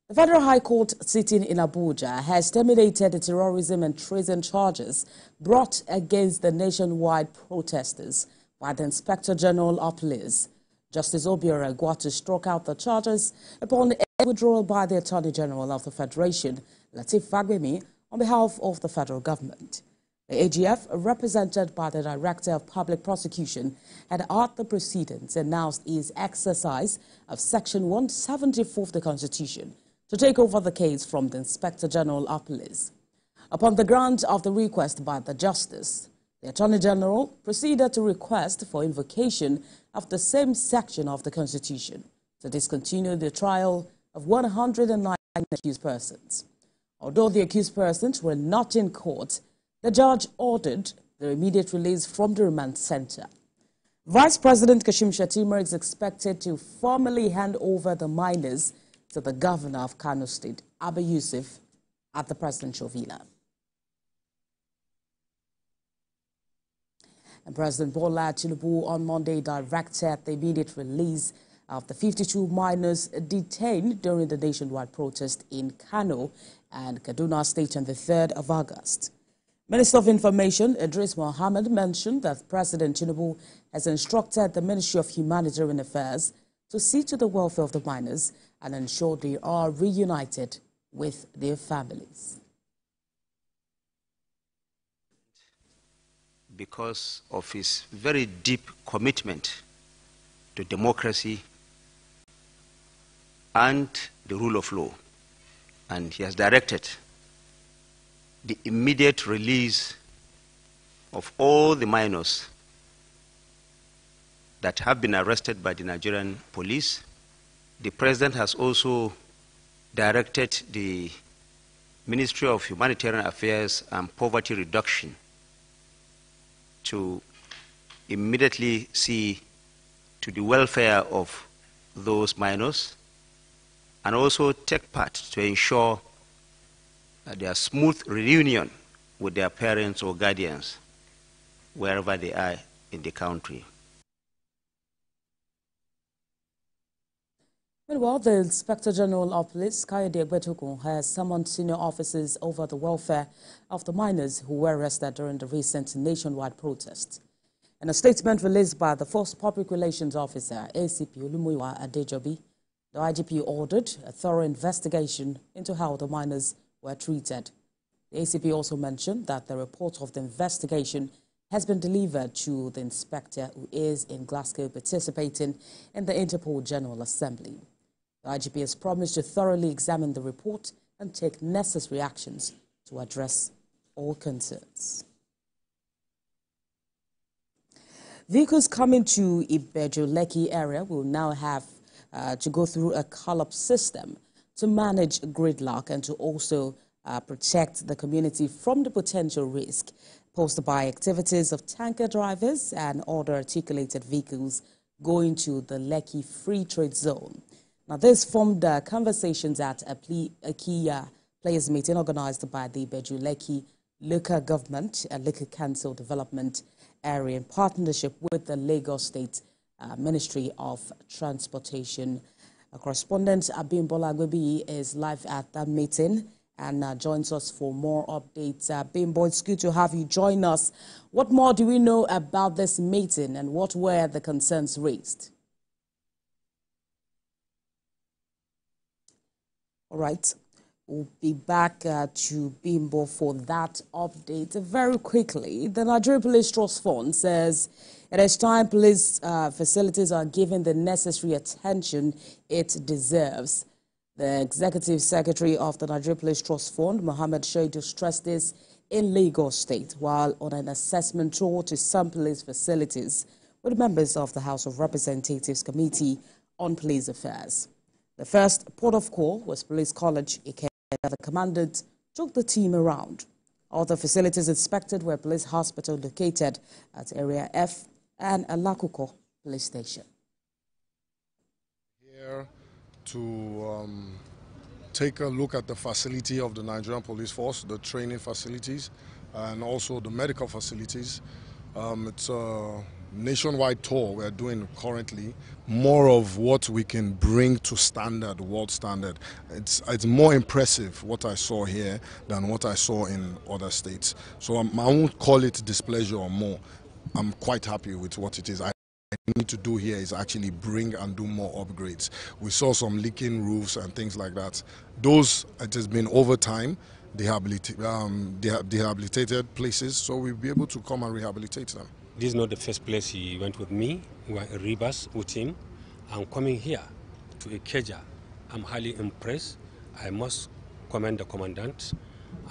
The Federal High Court sitting in Abuja has terminated the terrorism and treason charges brought against the nationwide protesters by the Inspector General of Police. Justice Obiora Gwatu struck out the charges upon a withdrawal by the Attorney General of the Federation, Lateef Fagbemi, on behalf of the federal government. The AGF, represented by the Director of Public Prosecution, had at the proceedings announced his exercise of Section 174 of the Constitution to take over the case from the Inspector General of Police. Upon the grant of the request by the Justice, the Attorney General proceeded to request for invocation of the same section of the Constitution to discontinue the trial of 109 accused persons. Although the accused persons were not in court, the judge ordered their immediate release from the remand center. Vice President Kashim Shettima is expected to formally hand over the minors to the governor of Kano State, Abba Yusuf, at the presidential villa. And President Bola Tinubu on Monday directed the immediate release of the 52 minors detained during the nationwide protest in Kano and Kaduna State on the 3rd of August. Minister of Information Idris Mohammed mentioned that President Tinubu has instructed the Ministry of Humanitarian Affairs to see to the welfare of the minors and ensure they are reunited with their families. Because of his very deep commitment to democracy and the rule of law, and he has directed the immediate release of all the minors that have been arrested by the Nigerian police. The President has also directed the Ministry of Humanitarian Affairs and Poverty Reduction to immediately see to the welfare of those minors and also take part to ensure their smooth reunion with their parents or guardians wherever they are in the country. Meanwhile, the Inspector General of Police, Kayode Egbetokun, has summoned senior officers over the welfare of the minors who were arrested during the recent nationwide protest. In a statement released by the Force Public Relations Officer, ACP Olumuyiwa Adejobi, the IGP ordered a thorough investigation into how the minors were treated. The ACP also mentioned that the report of the investigation has been delivered to the inspector who is in Glasgow participating in the Interpol General Assembly. The IGP has promised to thoroughly examine the report and take necessary actions to address all concerns. Vehicles coming to Ibeju-Lekki area will now have to go through a call-up system to manage gridlock and to also protect the community from the potential risk posed by activities of tanker drivers and other articulated vehicles going to the Lekki Free Trade Zone. Now, this formed conversations at a key players meeting organized by the Ibeju-Lekki local government and local council development area in partnership with the Lagos State Ministry of Transportation. Correspondent Abimbola Ahmed is live at that meeting and joins us for more updates. Bimbo, it's good to have you join us. What more do we know about this meeting and what were the concerns raised? All right, we'll be back to Bimbo for that update. Very quickly, the Nigeria Police Trust Fund says it is time police facilities are given the necessary attention it deserves. The Executive Secretary of the Nigeria Police Trust Fund, Mohammed Shaidu, stressed this in Lagos State while on an assessment tour to some police facilities with members of the House of Representatives Committee on Police Affairs. The first port of call was Police College Ikeda. The commandant took the team around. Other facilities inspected were Police Hospital located at Area F and Alakuko Police Station. Here to take a look at the facility of the Nigerian Police Force, the training facilities, and also the medical facilities. It's a nationwide tour we're doing currently, more of what we can bring to standard, world standard. It's more impressive what I saw here than what I saw in other states. So I won't call it displeasure or more. I'm quite happy with what it is. I need to do here is actually bring and do more upgrades. We saw some leaking roofs and things like that. Those, it has been over time, rehabilitated places, so we'll be able to come and rehabilitate them. This is not the first place he went with me. We were in Rivers with him. I'm coming here to Ikeja. I'm highly impressed. I must commend the commandant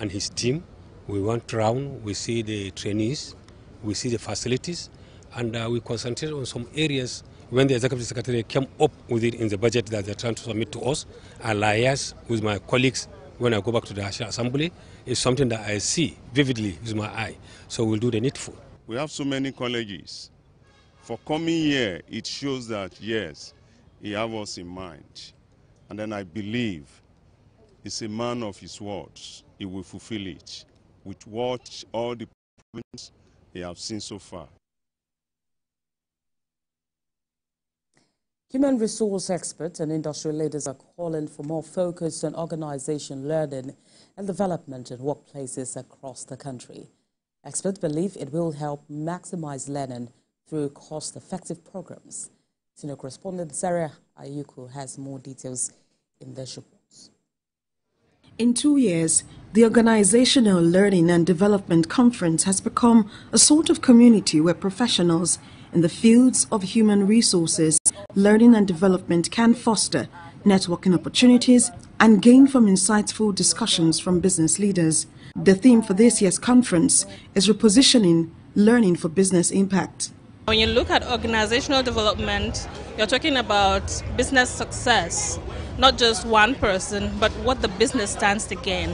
and his team. We went around, we see the trainees, we see the facilities, and we concentrate on some areas. When the executive secretary came up with it in the budget that they're trying to submit to us, I liaise with my colleagues when I go back to the National Assembly. It's something that I see vividly with my eye. So we'll do the needful. We have so many colleges. For coming here, it shows that, yes, he has us in mind. And then I believe he's a man of his words. He will fulfill it with what all the problems he has seen so far. Human resource experts and industry leaders are calling for more focus on organization learning and development in workplaces across the country. Experts believe it will help maximize learning through cost-effective programs. Senior correspondent Sarah Ayuku has more details in this report. In 2 years, the Organizational Learning and Development Conference has become a sort of community where professionals in the fields of human resources, learning and development can foster networking opportunities and gain from insightful discussions from business leaders. The theme for this year's conference is repositioning learning for business impact. When you look at organizational development, you're talking about business success, not just one person, but what the business stands to gain.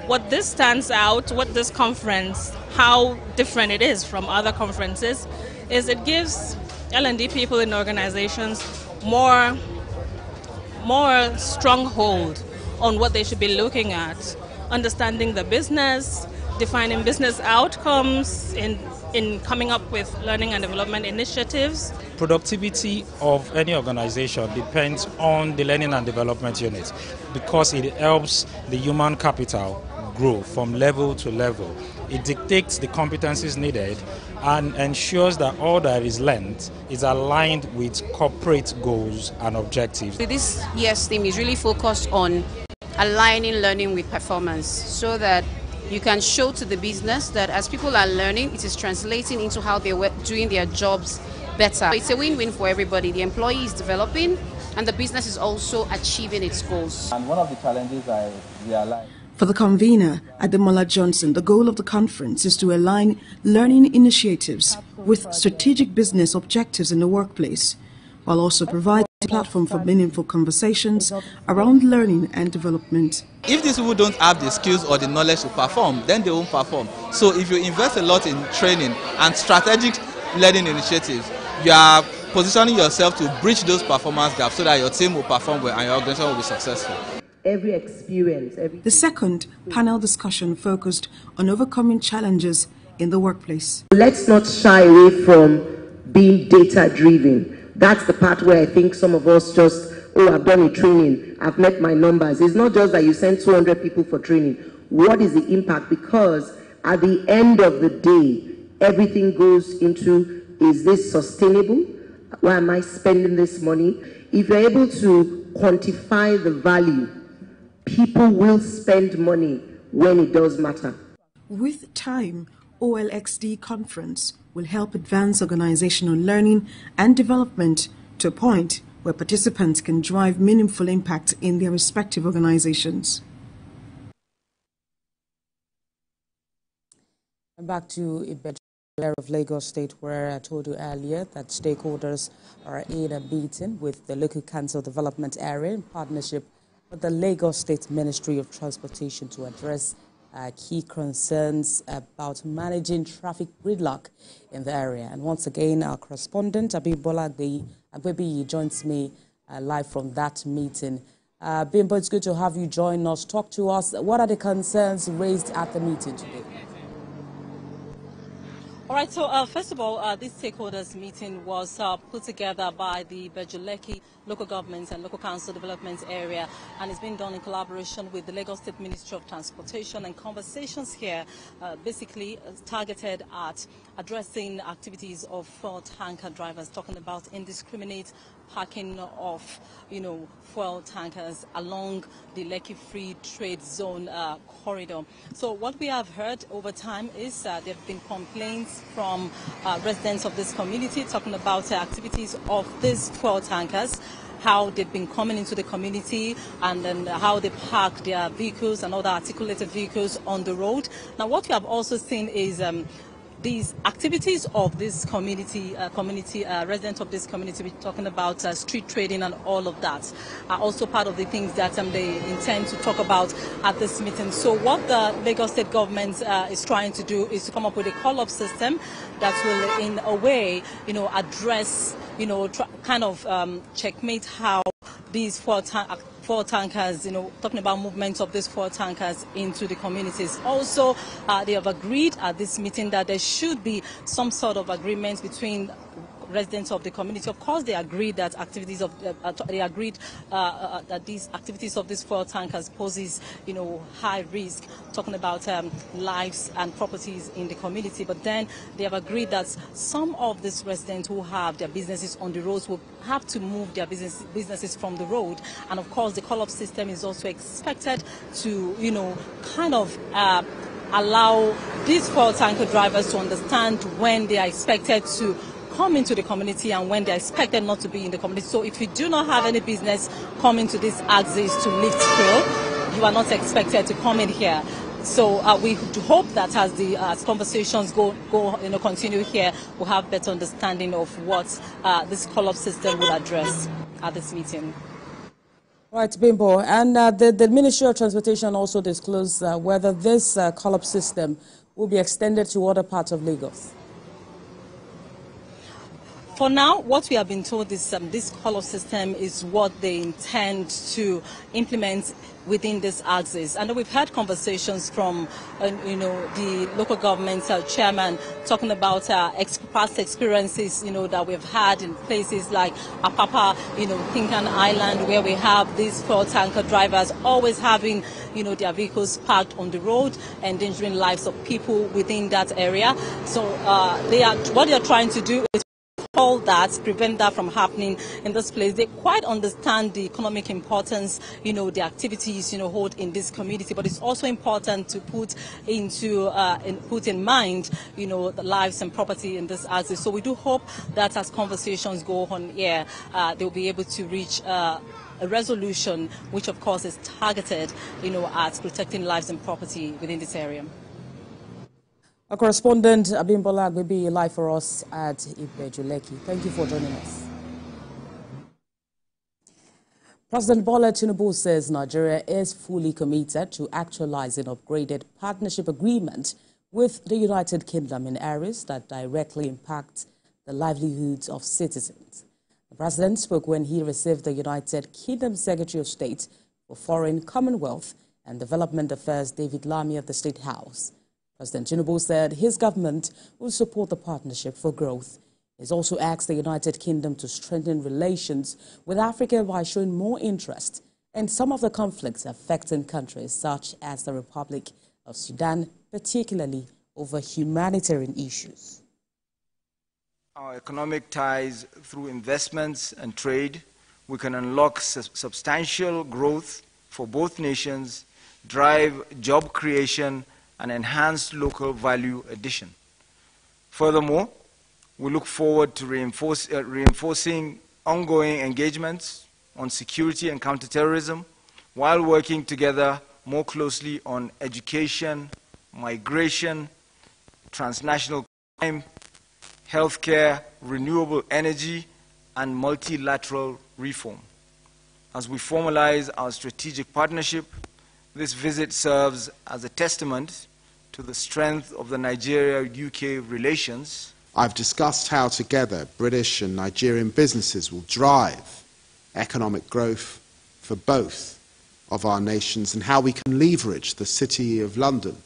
What this stands out, what this conference, how different it is from other conferences, is it gives L&D people in organizations more stronghold on what they should be looking at, understanding the business, defining business outcomes in coming up with learning and development initiatives. Productivity of any organization depends on the learning and development unit because it helps the human capital grow from level to level. It dictates the competencies needed and ensures that all that is learned is aligned with corporate goals and objectives. This year's theme is really focused on aligning learning with performance so that you can show to the business that as people are learning, it is translating into how they're doing their jobs better. It's a win-win for everybody. The employee is developing and the business is also achieving its goals. And one of the challenges I realized. For the convener, Ademola Johnson, the goal of the conference is to align learning initiatives with strategic business objectives in the workplace, while also providing a platform for meaningful conversations around learning and development. If these people don't have the skills or the knowledge to perform, then they won't perform. So if you invest a lot in training and strategic learning initiatives, you are positioning yourself to bridge those performance gaps so that your team will perform well and your organization will be successful. The second panel discussion focused on overcoming challenges in the workplace. Let's not shy away from being data-driven. That's the part where I think some of us just, I've done a training, I've met my numbers. It's not just that you send 200 people for training. What is the impact? Because at the end of the day, everything goes into, is this sustainable? Why am I spending this money? If you're able to quantify the value, people will spend money when it does matter. With time, OLXD conference will help advance organizational learning and development to a point where participants can drive meaningful impact in their respective organizations. And back to Ibeja of Lagos State, where I told you earlier that stakeholders are in a meeting with the local council development area in partnership with the Lagos State Ministry of Transportation to address key concerns about managing traffic gridlock in the area. And once again, our correspondent, Bola Ahmed joins me live from that meeting. Bimbo, it's good to have you join us. Talk to us. What are the concerns raised at the meeting today? All right, so first of all, this stakeholders meeting was put together by the Bejuleki Local Government and Local Council Development Area, and it's been done in collaboration with the Lagos State Ministry of Transportation. And conversations here basically targeted at addressing activities of fuel tanker drivers, talking about indiscriminate parking of, fuel tankers along the Lekki Free Trade Zone corridor. So what we have heard over time is there have been complaints from residents of this community talking about the activities of these fuel tankers, how they've been coming into the community, and then how they park their vehicles and other articulated vehicles on the road. Now, what we have also seen is these activities of this community, residents of this community, we're talking about street trading and all of that, are also part of the things that they intend to talk about at this meeting. So what the Lagos State government is trying to do is to come up with a call-up system that will, in a way, address, checkmate how these fuel tankers, talking about movement of these fuel tankers into the communities. Also, they have agreed at this meeting that there should be some sort of agreement between residents of the community. Of course, they agreed that that these activities of these fuel tankers poses, high risk, talking about lives and properties in the community. But then they have agreed that some of these residents who have their businesses on the roads will have to move their businesses from the road. And of course, the call-up system is also expected to, allow these fuel tanker drivers to understand when they are expected to come into the community and when they're expected not to be in the community. So if you do not have any business coming to this axis to lift fuel, you are not expected to come in here. So we hope that as conversations continue here, we'll have better understanding of what this call-up system will address at this meeting. Right, Bimbo. And the Ministry of Transportation also disclosed whether this call-up system will be extended to other parts of Lagos. For now, what we have been told is this call-up system is what they intend to implement within this axis. And we've had conversations from, the local government chairman talking about past experiences, that we've had in places like Apapa, Pinkan Island, where we have these fuel tanker drivers always having, their vehicles parked on the road, endangering lives of people within that area. So what they are trying to do is all that, prevent that from happening in this place. They quite understand the economic importance, the activities, hold in this community, but it's also important to put in mind, the lives and property in this axis. So we do hope that as conversations go on here, they'll be able to reach a resolution, which of course is targeted, at protecting lives and property within this area. Our correspondent, Abimbola, will be live for us at Ibejuleki. Thank you for joining us. President Bola Tinubu says Nigeria is fully committed to actualizing upgraded partnership agreement with the United Kingdom in areas that directly impact the livelihoods of citizens. The president spoke when he received the United Kingdom Secretary of State for Foreign, Commonwealth and Development Affairs, David Lammy, at the State House. President Tinubu said his government will support the partnership for growth. He has also asked the United Kingdom to strengthen relations with Africa by showing more interest in some of the conflicts affecting countries such as the Republic of Sudan, particularly over humanitarian issues. Our economic ties through investments and trade, we can unlock substantial growth for both nations, drive job creation, and enhanced local value addition. Furthermore, we look forward to reinforcing ongoing engagements on security and counterterrorism while working together more closely on education, migration, transnational crime, healthcare, renewable energy, and multilateral reform. As we formalize our strategic partnership, this visit serves as a testament to the strength of the Nigeria-UK relations. I've discussed how together British and Nigerian businesses will drive economic growth for both of our nations and how we can leverage the City of London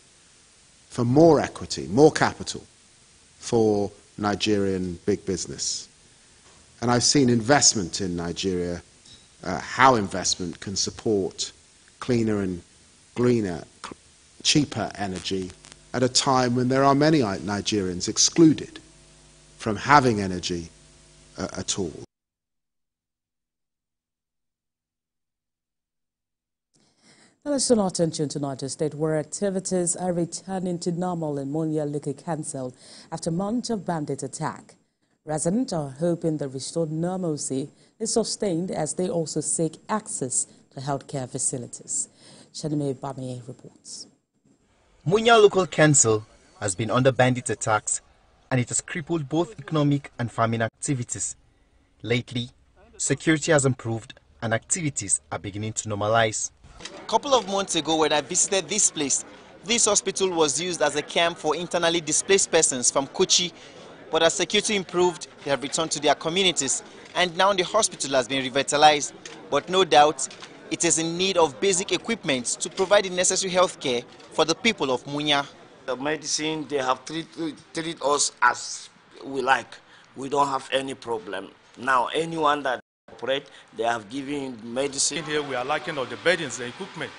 for more equity, more capital, for Nigerian big business. And I've seen investment in Nigeria, how investment can support cleaner and greener, cheaper energy at a time when there are many Nigerians excluded from having energy at all. Now let's turn our attention to Niger State, where activities are returning to normal in Munya Local Council after months of bandit attack. Residents are hoping the restored normalcy is sustained as they also seek access to healthcare facilities. Shanime Bami reports. Munya Local Council has been under bandit attacks and it has crippled both economic and farming activities. Lately, security has improved and activities are beginning to normalize. A couple of months ago when I visited this place, this hospital was used as a camp for internally displaced persons from Kochi, but as security improved, they have returned to their communities and now the hospital has been revitalized. But no doubt, it is in need of basic equipment to provide the necessary health care for the people of Munya. The medicine, they have treated us as we like. We don't have any problem. Now, anyone that operate, they have given medicine. Here we are lacking of the beddings and equipment.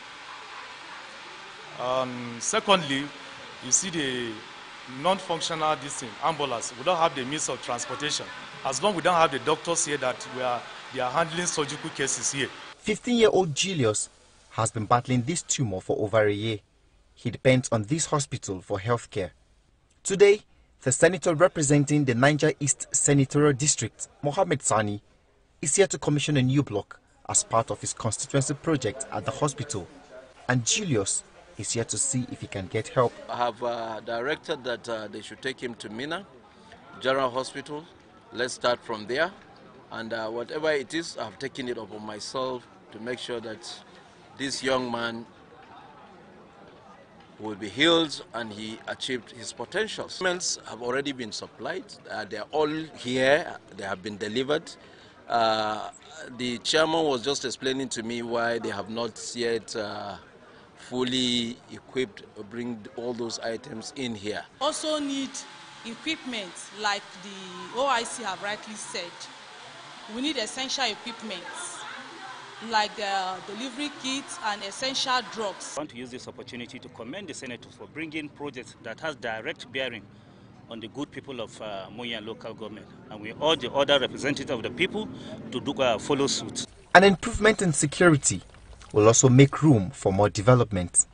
Secondly, you see the non-functional ambulance. We don't have the means of transportation. As long as we don't have the doctors here that they are handling surgical cases here. 15-year-old Julius has been battling this tumor for over a year. He depends on this hospital for health care. Today, the senator representing the Niger East Senatorial District, Mohammed Sani, is here to commission a new block as part of his constituency project at the hospital. And Julius is here to see if he can get help. I have directed that they should take him to Mina General Hospital. Let's start from there. And whatever it is, I've taken it upon myself to make sure that this young man will be healed and he achieved his potential. Treatments have already been supplied. They are all here. They have been delivered. The chairman was just explaining to me why they have not yet fully equipped or bring all those items in here. Also need equipment like the OIC have rightly said. We need essential equipment like the delivery kits and essential drugs. I want to use this opportunity to commend the senators for bringing projects that has direct bearing on the good people of Munya local government. And we urge the other representatives of the people to follow suit. An improvement in security will also make room for more development.